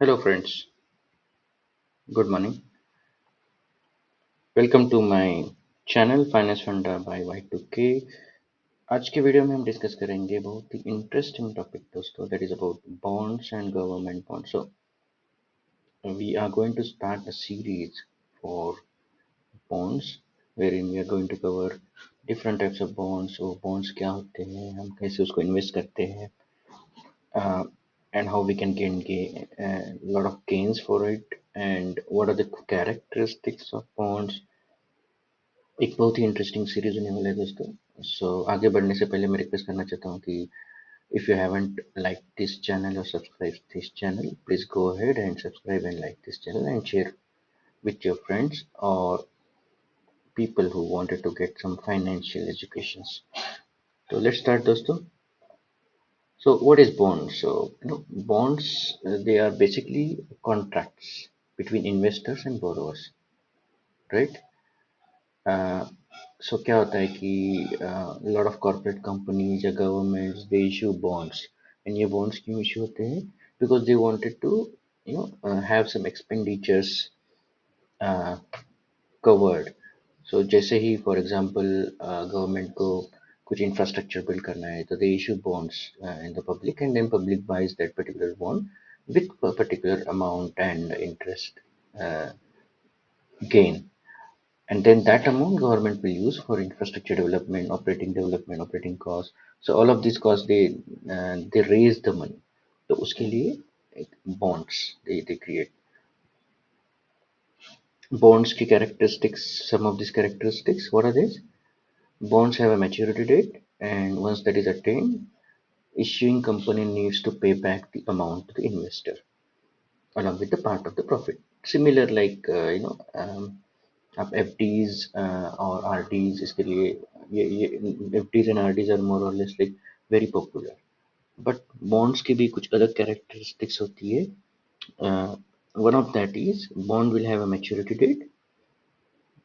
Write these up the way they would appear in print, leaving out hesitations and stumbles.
Hello friends, good morning. Welcome to my channel finance funda by Y2K। आज के video में हम discuss करेंगे बहुत ही इंटरेस्टिंग टॉपिक दोस्तों, that is about bonds and government bonds. So we are going to start a series for bonds wherein we are going to cover different types of bonds। वो bonds क्या होते हैं, हम कैसे उसको इन्वेस्ट करते हैं, uh, and how we can gain a lot of gains for it, and what are the characteristics of bonds। एक बहुत ही इंटरेस्टिंग सीरीज होने वाला है दोस्तों। आगे बढ़ने से पहले मैं रिक्वेस्ट करना चाहता हूँ कि if you haven't liked this channel or subscribed this channel, please go ahead and subscribe and like this channel and share with your friends or people who wanted to get some financial educations। So let's start दोस्तों। So what is bonds? Bonds, they are basically contracts between investors and borrowers, right? सो क्या होता है कि lot of corporate companies या governments they issue bonds. And ये bonds क्यों issue होते हैं? Because they wanted to have some expenditures covered. So जैसे ही फॉर एग्जांपल गवर्नमेंट को कुछ इंफ्रास्ट्रक्चर बिल्ड करना है तो they issue bonds in the public, and then public buys that particular bond with particular amount and interest gain, and then that amount government will use for infrastructure development, operating costs। So all of these costs they raise the money, तो उसके लिए एक bonds they create। Bonds की characteristics, some of these characteristics, what are these? Bonds have a maturity date, and once that is attained, issuing company needs to pay back the amount to the investor along with the part of the profit। Similar like आप FDs और RDs, इसके लिए ये FDs and RDs are more or less like very popular. But bonds की भी कुछ अलग characteristics होती है। One of that is bond will have a maturity date.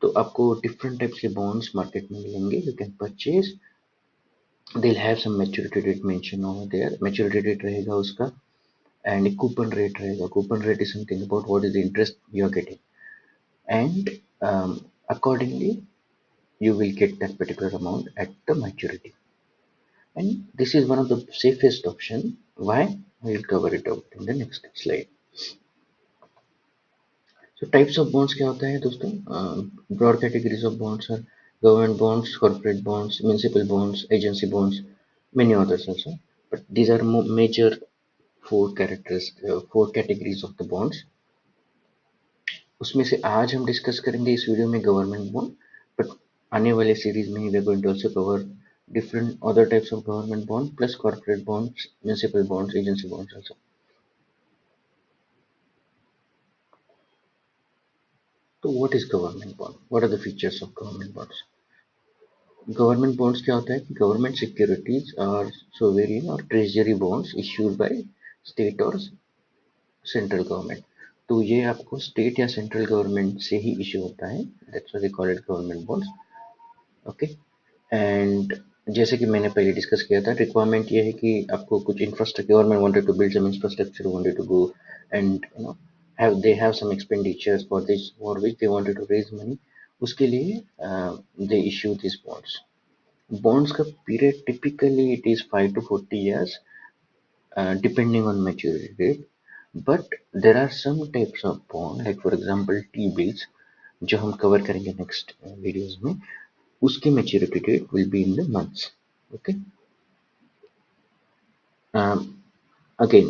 तो आपको डिफरेंट टाइप्स के बॉन्ड्स मार्केट में मिलेंगे, you can purchase. They have some maturity date mention over there. Maturity date रहेगा उसका, एंड एक कूपन रेट रहेगा। Coupon rate is something about what is the interest you are getting, and accordingly you will get that particular amount at the maturity, and this is one of the safest option. Why? We'll cover it out in the next slide। So types of bonds क्या होता है दोस्तों? Broad categories of bonds are government bonds, corporate bonds, municipal bonds, agency bonds, many others also, but these are major four categories of the bonds। उसमें से आज हम discuss करेंगे इस वीडियो में गवर्नमेंट बॉन्ड, बट आने वाले सीरीज में we are going to also cover different other types of government bond plus corporate bonds, municipal bonds, agency bonds also। तो what is government bond? What are the features of government bonds? Government bonds क्या होता है कि government securities और sovereign और treasury bonds issued by state और central government. तो ये आपको स्टेट या सेंट्रल गवर्नमेंट से ही इश्यू होता है, that's why we call it government bonds. Okay, and जैसे कि मैंने पहले डिस्कस किया था, रिक्वायरमेंट ये है कि आपको कुछ infrastructure, government wanted to build some infrastructure, wanted to go and have some expenditures for this, for which they wanted to raise money। उसके लिए they issue these bonds का period typically it is 5 to 40 years, depending on maturity date। but there are some types of bond, like for example T bills, जो हम cover करेंगे next videos में। उसकी maturity date will be in the months। Okay, um, again,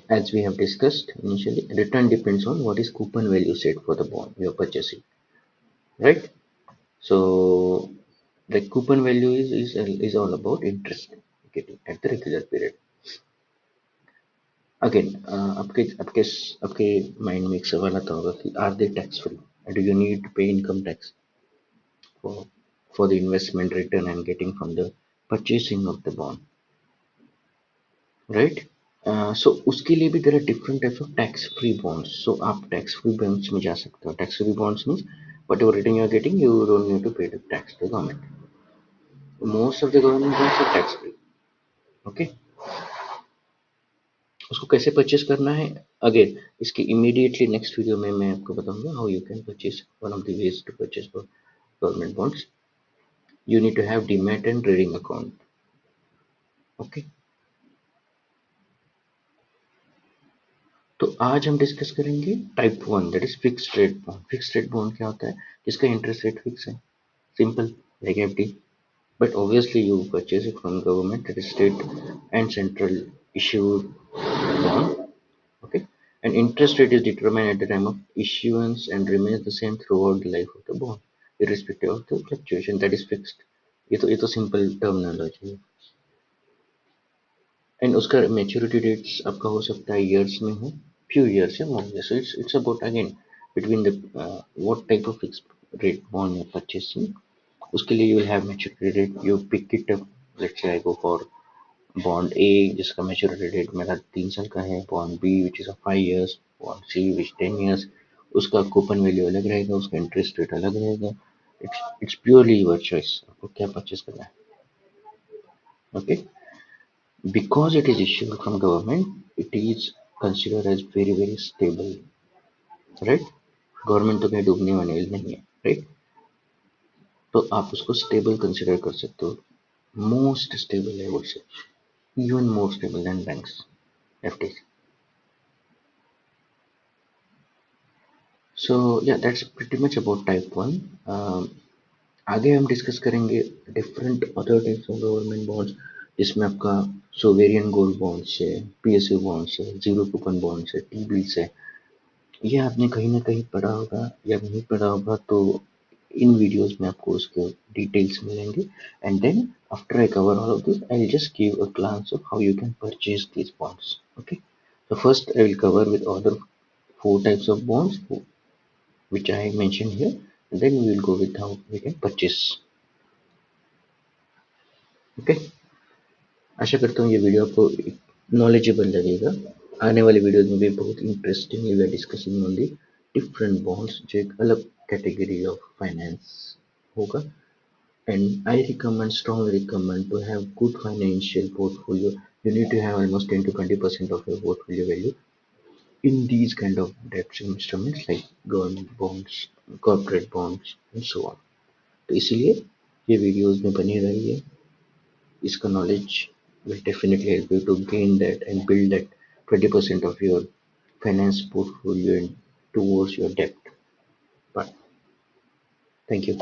as we have discussed initially, return depends on what is coupon value set for the bond you are purchasing, right? So the coupon value is all about interest getting at the regular period। Again आपके आपके mind में एक सवाल आता होगा कि are they tax free, do you need to pay income tax for for the investment return and getting from the purchasing of the bond, right? So उसके लिए भी there are different types of tax free bonds। so आप tax free bonds में जा सकते हो। tax free bonds means whatever return you are getting, you don't need to pay the tax to the government। most of the government bonds are tax free। okay, उसको कैसे purchase करना है, again इसके immediately next video में मैं आपको बताऊंगा how you can purchase one of the ways to purchase for government bonds. You need to have demat and trading account. Okay, तो आज हम डिस्कस करेंगे type one, that is fixed rate bond. Fixed rate bond क्या होता है? जिसका interest rate fix है, simple, like FD. But obviously you purchase it from government, that is state and central issued bond. Okay, and interest rate is determined at the time of issuance and remains the same throughout the life of the bond irrespective of the fluctuation, that is fixed. ये तो simple terminology है. And उसका maturity dates आपका हो सकता है years में हो, फ्यू ईयर्स या more. So it's about again between the what type of fixed rate bond या परचेसिंग. उसके लिए you will have maturity date, you pick it up. Let's say I go for bond ए जिसका maturity date मेरा 3 साल का है, bond B which is 5 years, bond C which 10 years. उसका coupon value अलग रहेगा, उसका इंटरेस्ट रेट अलग रहेगा. इट्स प्योरली योर चॉइस आपको क्या परचेस करना है. Okay, because it is issued from government, it is considered as very stable, right? Government तो कहीं डूबने वाली नहीं है, राइट? तो आप उसको स्टेबल कंसिडर कर सकते हो, most stable I would say, even more stable than banks, FDs. So या that's pretty much about type one. आगे हम डिस्कस करेंगे different other types of government bonds, जिसमें आपका सोवेरियन गोल्ड बॉन्ड्स है, पीएसयू बॉन्ड्स है, जीरो कूपन बॉन्ड्स है, T bills है. ये आपने कहीं ना कहीं पढ़ा होगा या नहीं पढ़ा होगा, तो इन वीडियोस में आपको उसके डिटेल्स मिलेंगे. And then after I cover all of this I will just give a glance of how you can purchase these bonds. Okay, so first I will cover with other four types of bonds which I mentioned here, and then we will go with how we can purchase. Okay, आशा करता हूँ ये video आपको knowledgeable लगेगा. आने वाले videos में भी बहुत interesting we are discussing on the different bonds, जो एक अलग कैटेगरी ऑफ फाइनेंस होगा. And I recommend, strongly recommend to have good financial portfolio. You need to have almost 10 to 20% of your portfolio value in these kind of debt instruments like government bonds, corporate bonds, and so on. तो इसीलिए ये videos में बने रहिए. इसका knowledge will definitely help you to gain that and build that 20% of your finance portfolio towards your debt. But thank you.